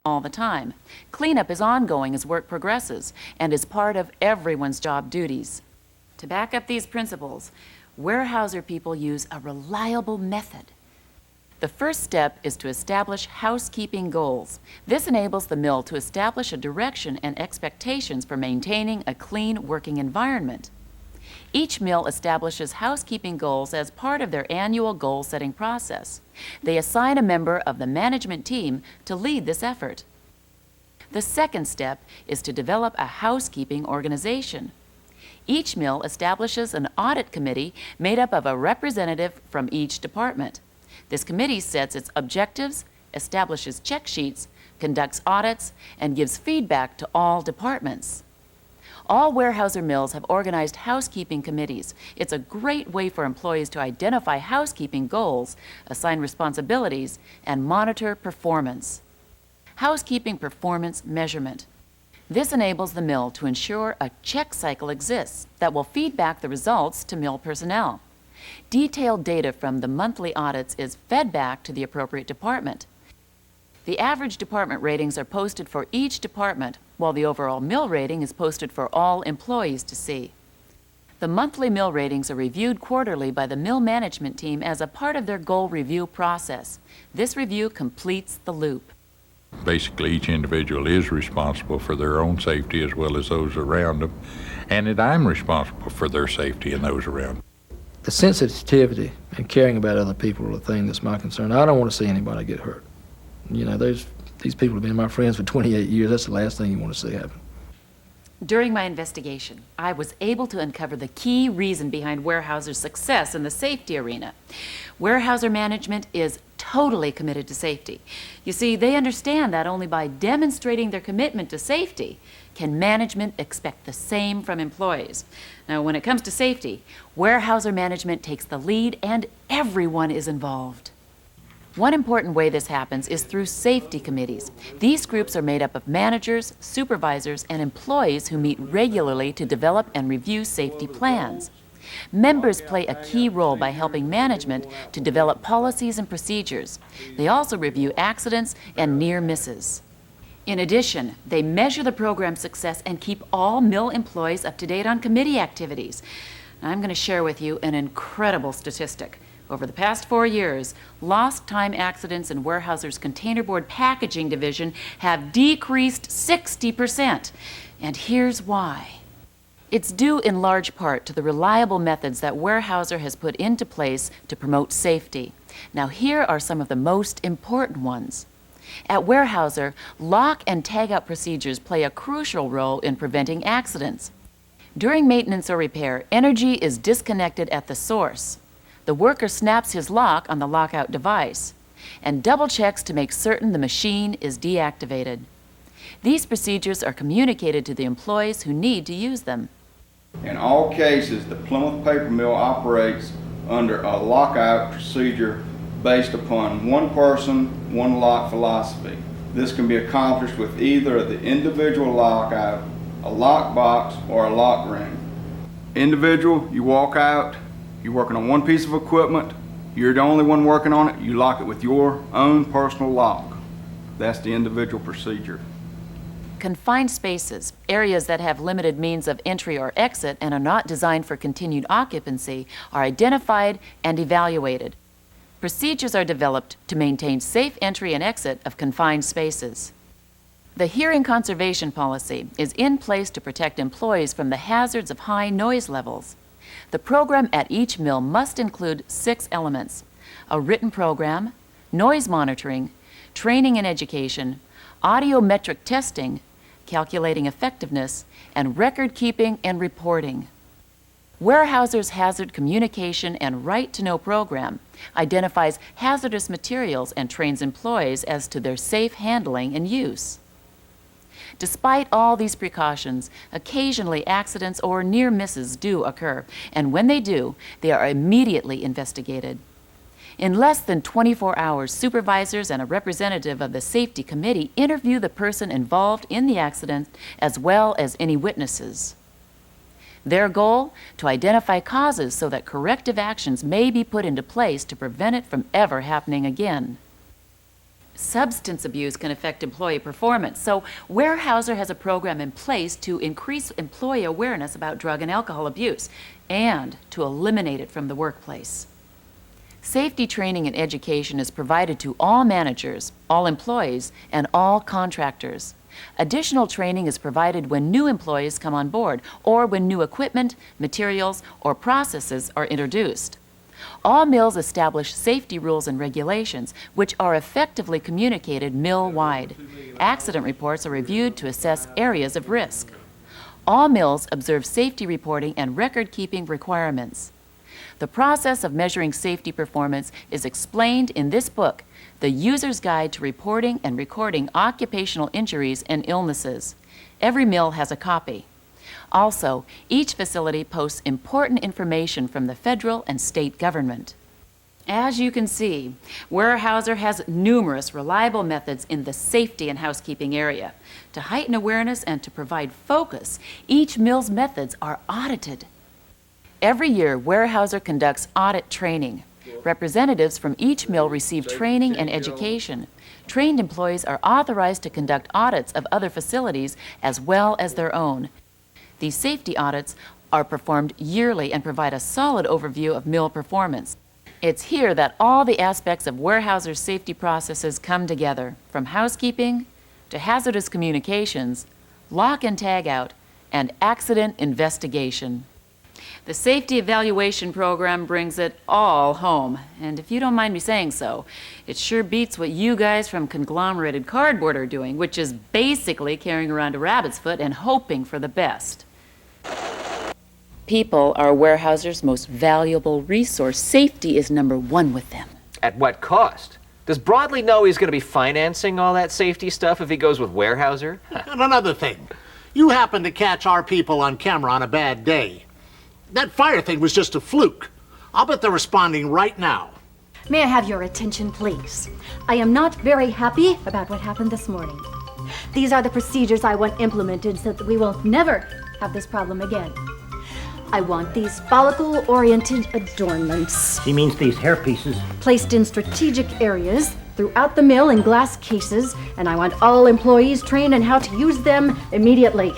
all the time. Cleanup is ongoing as work progresses and is part of everyone's job duties. To back up these principles, Weyerhauser people use a reliable method. The first step is to establish housekeeping goals. This enables the mill to establish a direction and expectations for maintaining a clean working environment. Each mill establishes housekeeping goals as part of their annual goal-setting process. They assign a member of the management team to lead this effort. The second step is to develop a housekeeping organization. Each mill establishes an audit committee made up of a representative from each department. This committee sets its objectives, establishes check sheets, conducts audits, and gives feedback to all departments. All Weyerhauser mills have organized housekeeping committees. It's a great way for employees to identify housekeeping goals, assign responsibilities, and monitor performance. Housekeeping performance measurement. This enables the mill to ensure a check cycle exists that will feed back the results to mill personnel. Detailed data from the monthly audits is fed back to the appropriate department. The average department ratings are posted for each department, while the overall mill rating is posted for all employees to see. The monthly mill ratings are reviewed quarterly by the mill management team as a part of their goal review process. This review completes the loop. Basically, each individual is responsible for their own safety as well as those around them, and that I'm responsible for their safety and those around them. The sensitivity and caring about other people are the thing that's my concern. I don't want to see anybody get hurt. You know, these people have been my friends for 28 years. That's the last thing you want to see happen. During my investigation, I was able to uncover the key reason behind Weyerhauser's success in the safety arena. Weyerhauser management is totally committed to safety. You see, they understand that only by demonstrating their commitment to safety can management expect the same from employees. Now, when it comes to safety, Weyerhauser management takes the lead and everyone is involved. One important way this happens is through safety committees. These groups are made up of managers, supervisors, and employees who meet regularly to develop and review safety plans. Members play a key role by helping management to develop policies and procedures. They also review accidents and near misses. In addition, they measure the program's success and keep all mill employees up to date on committee activities. I'm going to share with you an incredible statistic. Over the past 4 years, lost time accidents in Weyerhauser's containerboard packaging division have decreased 60%. And here's why. It's due in large part to the reliable methods that Weyerhauser has put into place to promote safety. Now, here are some of the most important ones. At Weyerhauser, lock and tag-out procedures play a crucial role in preventing accidents. During maintenance or repair, energy is disconnected at the source. The worker snaps his lock on the lockout device and double checks to make certain the machine is deactivated. These procedures are communicated to the employees who need to use them. In all cases, the Plymouth Paper Mill operates under a lockout procedure based upon one person, one lock philosophy. This can be accomplished with either the individual lockout, a lock box, or a lock ring. Individual, you walk out, you're working on one piece of equipment, you're the only one working on it, you lock it with your own personal lock. That's the individual procedure. Confined spaces, areas that have limited means of entry or exit and are not designed for continued occupancy, are identified and evaluated. Procedures are developed to maintain safe entry and exit of confined spaces. The hearing conservation policy is in place to protect employees from the hazards of high noise levels. The program at each mill must include 6 elements: a written program, noise monitoring, training and education, audiometric testing, calculating effectiveness, and record keeping and reporting. Weyerhauser's Hazard Communication and Right to Know program identifies hazardous materials and trains employees as to their safe handling and use. Despite all these precautions, occasionally accidents or near misses do occur, and when they do, they are immediately investigated. In less than 24 hours, supervisors and a representative of the safety committee interview the person involved in the accident as well as any witnesses. Their goal? To identify causes so that corrective actions may be put into place to prevent it from ever happening again. Substance abuse can affect employee performance, so Weyerhauser has a program in place to increase employee awareness about drug and alcohol abuse and to eliminate it from the workplace. Safety training and education is provided to all managers, all employees, and all contractors. Additional training is provided when new employees come on board or when new equipment, materials, or processes are introduced. All mills establish safety rules and regulations, which are effectively communicated mill-wide. Accident reports are reviewed to assess areas of risk. All mills observe safety reporting and record-keeping requirements. The process of measuring safety performance is explained in this book, The User's Guide to Reporting and Recording Occupational Injuries and Illnesses. Every mill has a copy. Also, each facility posts important information from the federal and state government. As you can see, Weyerhauser has numerous reliable methods in the safety and housekeeping area. To heighten awareness and to provide focus, each mill's methods are audited. Every year, Weyerhauser conducts audit training. Representatives from each mill receive training and education. Trained employees are authorized to conduct audits of other facilities as well as their own. These safety audits are performed yearly and provide a solid overview of mill performance. It's here that all the aspects of Weyerhauser's safety processes come together, from housekeeping to hazardous communications, lock and tag out, and accident investigation. The safety evaluation program brings it all home, and if you don't mind me saying so, it sure beats what you guys from Conglomerated Cardboard are doing, which is basically carrying around a rabbit's foot and hoping for the best. People are Weyerhauser's most valuable resource. Safety is number one with them. At what cost? Does Broadley know he's going to be financing all that safety stuff if he goes with Weyerhauser? And another thing, you happened to catch our people on camera on a bad day. That fire thing was just a fluke. I'll bet they're responding right now. May I have your attention, please? I am not very happy about what happened this morning. These are the procedures I want implemented so that we will never have this problem again. I want these follicle-oriented adornments She means these hair pieces. placed in strategic areas throughout the mill in glass cases, and I want all employees trained on how to use them immediately.